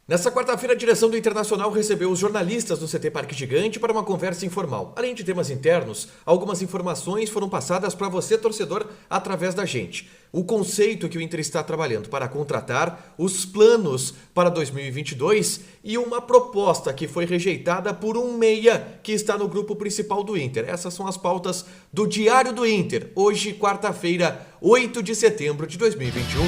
Nessa quarta-feira, a direção do Internacional recebeu os jornalistas do CT Parque Gigante para uma conversa informal. Além de temas internos, algumas informações foram passadas para você, torcedor, através da gente. O conceito que o Inter está trabalhando para contratar, os planos para 2022 e uma proposta que foi rejeitada por um meia que está no grupo principal do Inter. Essas são as pautas do Diário do Inter, hoje, quarta-feira, 8 de setembro de 2021.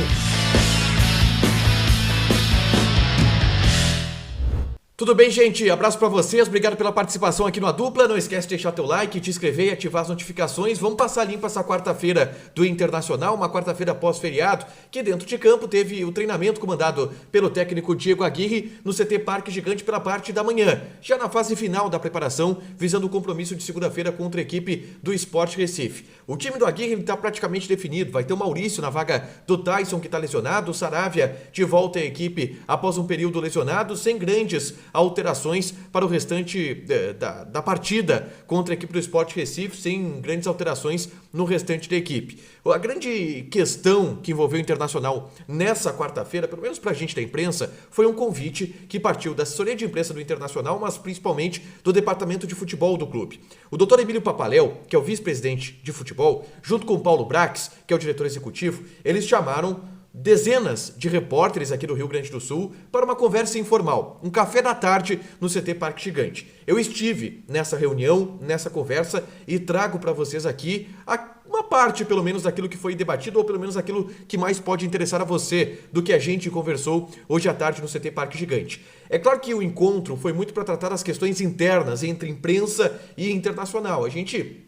Tudo bem, gente? Abraço pra vocês, obrigado pela participação aqui no A Dupla. Não esquece de deixar teu like, te inscrever e ativar as notificações. Vamos passar limpo essa quarta-feira do Internacional, uma quarta-feira pós-feriado, que dentro de campo teve o treinamento comandado pelo técnico Diego Aguirre no CT Parque Gigante pela parte da manhã, já na fase final da preparação, visando o compromisso de segunda-feira contra a equipe do Sport Recife. O time do Aguirre está praticamente definido, vai ter o Maurício na vaga do Tyson, que está lesionado, o Saravia de volta à equipe após um período lesionado, sem grandes alterações para o restante da partida contra a equipe do Sport Recife, sem grandes alterações no restante da equipe. A grande questão que envolveu o Internacional nessa quarta-feira, pelo menos para a gente da imprensa, foi um convite que partiu da assessoria de imprensa do Internacional, mas principalmente do departamento de futebol do clube. O Dr. Emílio Papaléu, que é o vice-presidente de futebol, junto com o Paulo Brax, que é o diretor executivo, eles chamaram dezenas de repórteres aqui do Rio Grande do Sul para uma conversa informal, um café da tarde no CT Parque Gigante. Eu estive nessa reunião, nessa conversa e trago para vocês aqui uma parte, pelo menos, daquilo que foi debatido ou pelo menos aquilo que mais pode interessar a você do que a gente conversou hoje à tarde no CT Parque Gigante. É claro que o encontro foi muito para tratar as questões internas entre imprensa e internacional. A gente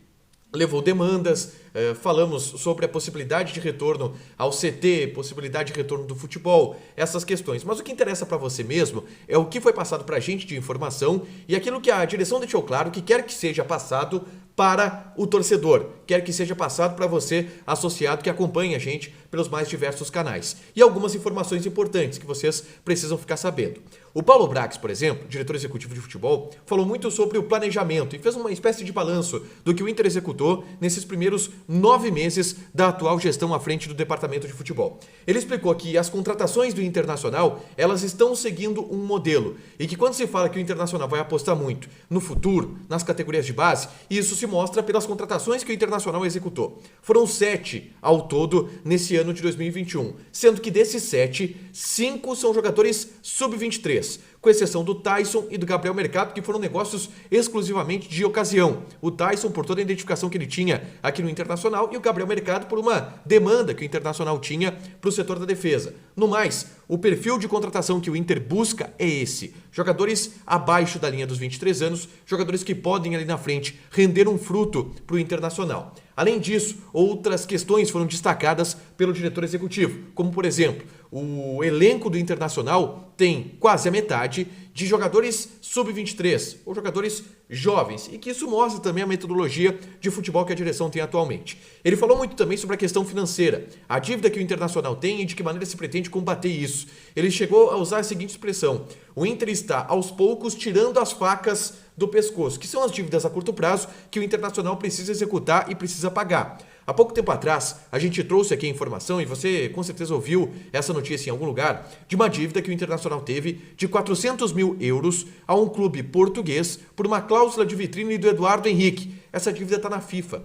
levou demandas, falamos sobre a possibilidade de retorno ao CT, possibilidade de retorno do futebol, essas questões. Mas o que interessa para você mesmo é o que foi passado para a gente de informação e aquilo que a direção deixou claro que quer que seja passado para o torcedor, quer que seja passado para você, associado, que acompanha a gente pelos mais diversos canais. E algumas informações importantes que vocês precisam ficar sabendo. O Paulo Brax, por exemplo, diretor executivo de futebol, falou muito sobre o planejamento e fez uma espécie de balanço do que o Inter executou nesses primeiros 9 meses da atual gestão à frente do departamento de futebol. Ele explicou que as contratações do Internacional, elas estão seguindo um modelo e que quando se fala que o Internacional vai apostar muito no futuro, nas categorias de base, isso se mostra pelas contratações que o Internacional executou. Foram 7 ao todo nesse ano de 2021, sendo que desses 7, 5 são jogadores sub-23, com exceção do Tyson e do Gabriel Mercado, que foram negócios exclusivamente de ocasião. O Tyson por toda a identificação que ele tinha aqui no Internacional e o Gabriel Mercado por uma demanda que o Internacional tinha para o setor da defesa. No mais, o perfil de contratação que o Inter busca é esse. Jogadores abaixo da linha dos 23 anos, jogadores que podem ali na frente render um fruto para o Internacional. Além disso, outras questões foram destacadas pelo diretor executivo, como por exemplo, o elenco do Internacional tem quase a metade de jogadores sub-23 ou jogadores jovens e que isso mostra também a metodologia de futebol que a direção tem atualmente. Ele falou muito também sobre a questão financeira, a dívida que o Internacional tem e de que maneira se pretende combater isso. Ele chegou a usar a seguinte expressão: o Inter está aos poucos tirando as facas do pescoço, que são as dívidas a curto prazo que o Internacional precisa executar e precisa pagar. Há pouco tempo atrás, a gente trouxe aqui a informação, e você com certeza ouviu essa notícia em algum lugar, de uma dívida que o Internacional teve de 400 mil euros a um clube português por uma cláusula de vitrine do Eduardo Henrique. Essa dívida está na FIFA.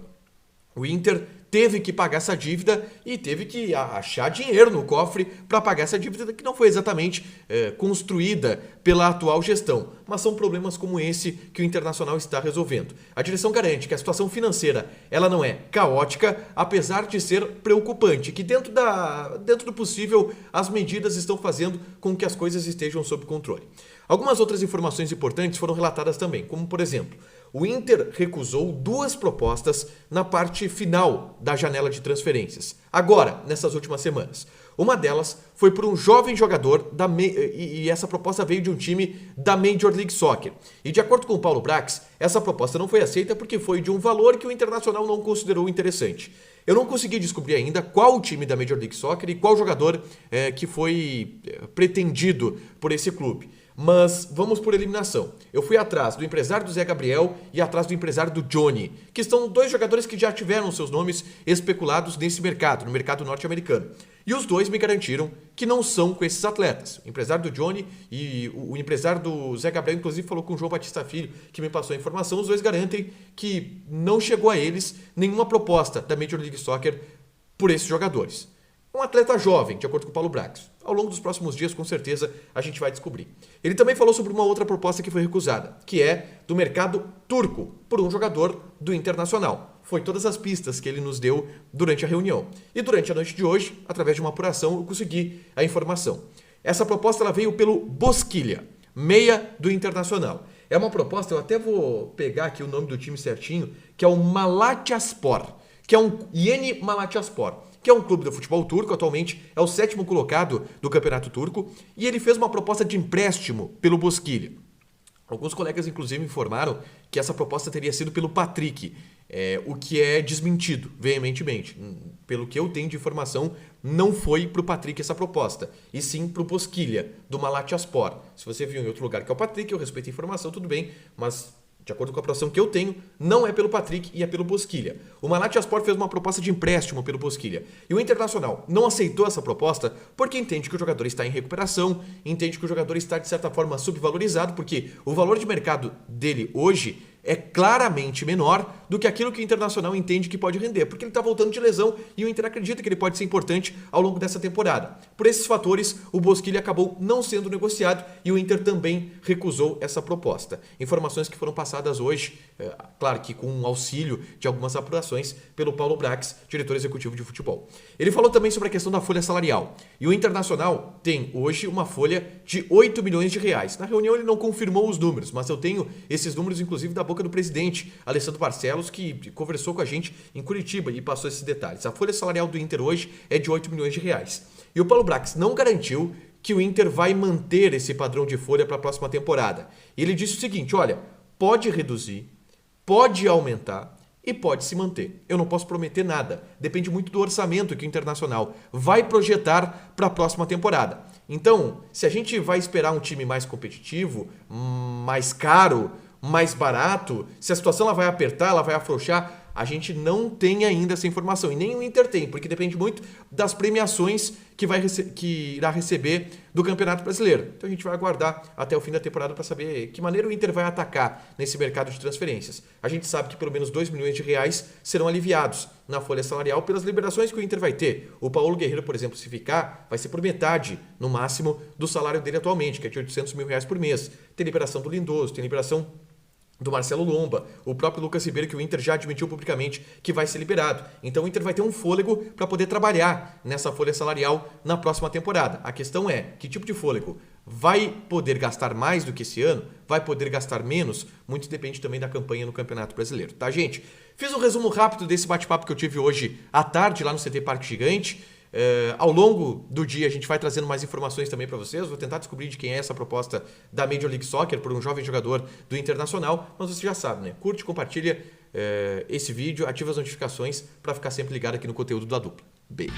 O Inter teve que pagar essa dívida e teve que achar dinheiro no cofre para pagar essa dívida que não foi exatamente construída pela atual gestão. Mas são problemas como esse que o Internacional está resolvendo. A direção garante que a situação financeira ela não é caótica, apesar de ser preocupante, que dentro do possível as medidas estão fazendo com que as coisas estejam sob controle. Algumas outras informações importantes foram relatadas também, como por exemplo, o Inter recusou 2 propostas na parte final da janela de transferências, agora, nessas últimas semanas. Uma delas foi por um jovem jogador e essa proposta veio de um time da Major League Soccer. E de acordo com o Paulo Brax, essa proposta não foi aceita porque foi de um valor que o Internacional não considerou interessante. Eu não consegui descobrir ainda qual o time da Major League Soccer e qual jogador que foi pretendido por esse clube. Mas vamos por eliminação. Eu fui atrás do empresário do Zé Gabriel e atrás do empresário do Johnny, que são 2 jogadores que já tiveram seus nomes especulados nesse mercado, no mercado norte-americano. E os dois me garantiram que não são com esses atletas. O empresário do Johnny e o empresário do Zé Gabriel, inclusive, falou com o João Batista Filho, que me passou a informação. Os dois garantem que não chegou a eles nenhuma proposta da Major League Soccer por esses jogadores. Um atleta jovem, de acordo com o Paulo Brax. Ao longo dos próximos dias, com certeza, a gente vai descobrir. Ele também falou sobre uma outra proposta que foi recusada, que é do mercado turco, por um jogador do Internacional. Foi todas as pistas que ele nos deu durante a reunião. E durante a noite de hoje, através de uma apuração, eu consegui a informação. Essa proposta ela veio pelo Bosquilha, meia do Internacional. É uma proposta, eu até vou pegar aqui o nome do time certinho, que é o Malatyaspor, que é um Yeni Malatyaspor, que é um clube do futebol turco, atualmente é o 7º colocado do campeonato turco, e ele fez uma proposta de empréstimo pelo Bosquilha. Alguns colegas, inclusive, me informaram que essa proposta teria sido pelo Patrick, o que é desmentido veementemente. Pelo que eu tenho de informação, não foi para o Patrick essa proposta, e sim para o Bosquilha, do Malatyaspor. Se você viu em outro lugar que é o Patrick, eu respeito a informação, tudo bem, mas de acordo com a apuração que eu tenho, não é pelo Patrick e é pelo Bosquilha. O Malatyaspor fez uma proposta de empréstimo pelo Bosquilha. E o Internacional não aceitou essa proposta porque entende que o jogador está em recuperação, entende que o jogador está, de certa forma, subvalorizado, porque o valor de mercado dele hoje é claramente menor do que aquilo que o Internacional entende que pode render, porque ele está voltando de lesão e o Inter acredita que ele pode ser importante ao longo dessa temporada. Por esses fatores, o Bosquilha acabou não sendo negociado e o Inter também recusou essa proposta. Informações que foram passadas hoje, claro que com o auxílio de algumas apurações, pelo Paulo Brax, diretor executivo de futebol. Ele falou também sobre a questão da folha salarial. E o Internacional tem hoje uma folha de 8 milhões de reais. Na reunião ele não confirmou os números, mas eu tenho esses números, inclusive, da boca do presidente, Alessandro Barcelos, que conversou com a gente em Curitiba e passou esses detalhes. A folha salarial do Inter hoje é de 8 milhões de reais. E o Paulo Brax não garantiu que o Inter vai manter esse padrão de folha para a próxima temporada. E ele disse o seguinte, olha, pode reduzir, pode aumentar e pode se manter. Eu não posso prometer nada. Depende muito do orçamento que o Internacional vai projetar para a próxima temporada. Então, se a gente vai esperar um time mais competitivo, mais caro, mais barato, se a situação ela vai apertar, ela vai afrouxar, a gente não tem ainda essa informação. E nem o Inter tem, porque depende muito das premiações que irá receber do Campeonato Brasileiro. Então a gente vai aguardar até o fim da temporada para saber que maneira o Inter vai atacar nesse mercado de transferências. A gente sabe que pelo menos 2 milhões de reais serão aliviados na folha salarial pelas liberações que o Inter vai ter. O Paulo Guerreiro, por exemplo, se ficar, vai ser por metade, no máximo, do salário dele atualmente, que é de 800 mil reais por mês. Tem liberação do Lindoso, tem liberação do Marcelo Lomba, o próprio Lucas Ribeiro, que o Inter já admitiu publicamente que vai ser liberado. Então o Inter vai ter um fôlego para poder trabalhar nessa folha salarial na próxima temporada. A questão é, que tipo de fôlego? Vai poder gastar mais do que esse ano? Vai poder gastar menos? Muito depende também da campanha no Campeonato Brasileiro, tá, gente? Fiz um resumo rápido desse bate-papo que eu tive hoje à tarde lá no CT Parque Gigante. Ao longo do dia a gente vai trazendo mais informações também para vocês. Vou tentar descobrir de quem é essa proposta da Major League Soccer por um jovem jogador do Internacional. Mas você já sabe, né? Curte, compartilha esse vídeo, ativa as notificações para ficar sempre ligado aqui no conteúdo da Dupla. Beijo!